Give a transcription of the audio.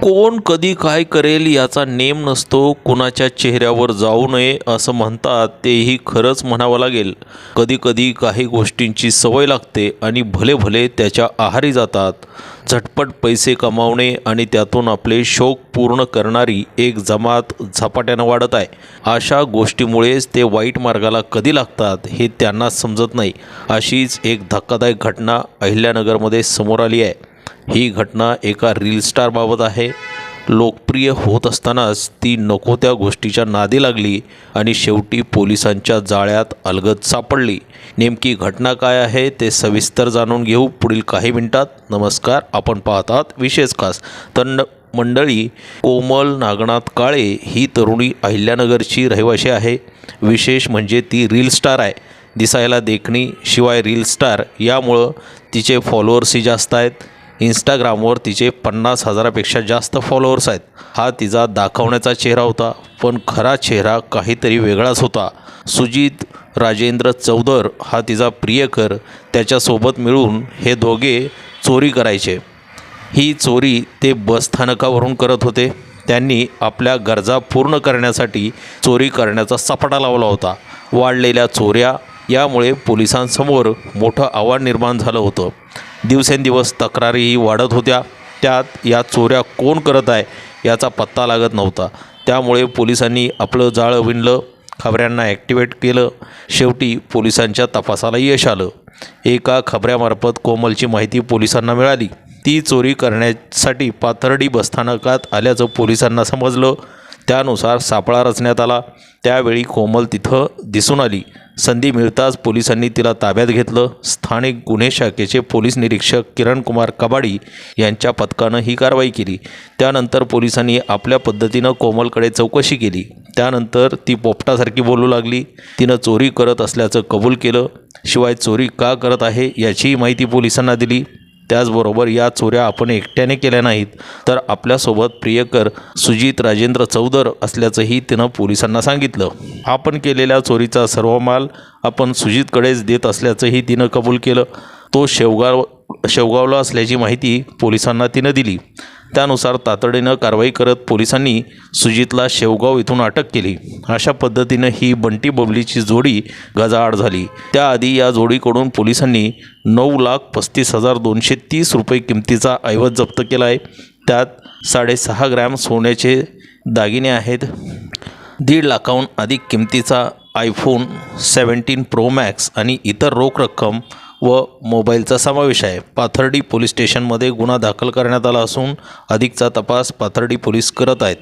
कोण कधी काय करेल याचा नेम नसतो. कुणाच्या चेहऱ्यावर जाऊ नये असं म्हणतात, तेही खरंच म्हणावं लागेल. कधीकधी काही गोष्टींची सवय लागते आणि भले भले त्याच्या आहारी जातात. झटपट पैसे कमावणे आणि त्यातून आपले शौक पूर्ण करणारी एक जमात झपाट्यानं वाढत आहे. अशा गोष्टीमुळेच ते वाईट मार्गाला कधी लागतात हे त्यांनाच समजत नाही. अशीच एक धक्कादायक घटना अहिल्यानगरमध्ये समोर आली आहे. ही घटना एका रील स्टारबाबत आहे. लोकप्रिय होत असतानाच ती नको त्या गोष्टीच्या नादी लागली आणि शेवटी पोलिसांच्या जाळ्यात अलगद सापडली. नेमकी घटना काय आहे ते सविस्तर जाणून घेऊ पुढील काही मिनिटात. नमस्कार, आपण पाहतात विशेष खास. तर मंडळी, कोमल नागनाथ काळे ही तरुणी अहिल्यानगरची रहिवाशी आहे. विशेष म्हणजे ती रील स्टार आहे. दिसायला देखणी, शिवाय रील स्टार यामुळं तिचे फॉलोअर्सही जास्त आहेत. इंस्टाग्रामवर तिचे 50,000पेक्षा जास्त फॉलोअर्स आहेत. हा तिचा दाखवण्याचा चेहरा होता, पण खरा चेहरा काहीतरी वेगळाच होता. सुजित राजेंद्र चौदर हा तिचा प्रियकर. त्याच्यासोबत मिळून हे दोघे चोरी करायचे. ही चोरी ते बसस्थानकावरून करत होते. त्यांनी आपल्या गरजा पूर्ण करण्यासाठी चोरी करण्याचा सपाटा लावला होता. वाढलेल्या चोऱ्या यामुळे पोलिसांसमोर मोठं आव्हान निर्माण झालं होतं. दिवसेंदिवस तक्रारीही वाढत होत्या. त्यात या चोऱ्या कोण करत आहे याचा पत्ता लागत नव्हता. त्यामुळे पोलिसांनी आपलं जाळं विणलं, खबऱ्यांना ॲक्टिवेट केलं. शेवटी पोलिसांच्या तपासाला यश आलं. एका खबऱ्यामार्फत कोमलची माहिती पोलिसांना मिळाली. ती चोरी करण्यासाठी पाथर्डी बसस्थानकात आल्याचं पोलिसांना समजलं. त्यानुसार सापळा रचण्यात आला. त्यावेळी कोमल तिथं दिसून आली. संधी मिळताच पोलिसांनी तिला ताब्यात घेतलं. स्थानिक गुन्हे शाखेचे पोलीस निरीक्षक किरणकुमार कबाडी यांच्या पथकानं ही कारवाई केली. त्यानंतर पोलिसांनी आपल्या पद्धतीनं कोमलकडे चौकशी केली. त्यानंतर ती पोपटासारखी बोलू लागली. तिनं चोरी करत असल्याचं कबूल केलं. शिवाय चोरी का करत आहे याचीही माहिती पोलिसांना दिली. त्याचबरोबर या चोऱ्या आपण एकट्याने केल्या नाहीत, तर आपल्यासोबत प्रियकर सुजित राजेंद्र चौदर असल्याचंही तिनं पोलिसांना सांगितलं. आपण केलेल्या चोरीचा सर्व माल आपण सुजितकडेच देत असल्याचंही तिनं कबूल केलं. तो शेवगावला असल्याची माहिती पोलिसांना तिनं दिली. त्यानुसार तातडीनं कारवाई करत पोलिसांनी सुजितला शेवगाव इथून अटक केली. अशा पद्धतीनं ही बंटी बबलीची जोडी गजाआड झाली. त्याआधी या जोडीकडून पोलिसांनी 9,35,230 रुपये किमतीचा ऐवज जप्त केला आहे. त्यात 6.5 ग्रॅम सोन्याचे दागिने आहेत. 1.5 लाखाहून अधिक किमतीचा iPhone 17 Pro Max आणि इतर रोख रक्कम व मोबाईलचा समावेश आहे. पाथर्डी पोलीस स्टेशनमध्ये गुन्हा दाखल करण्यात आला असून अधिकचा तपास पाथर्डी पोलीस करत आहेत.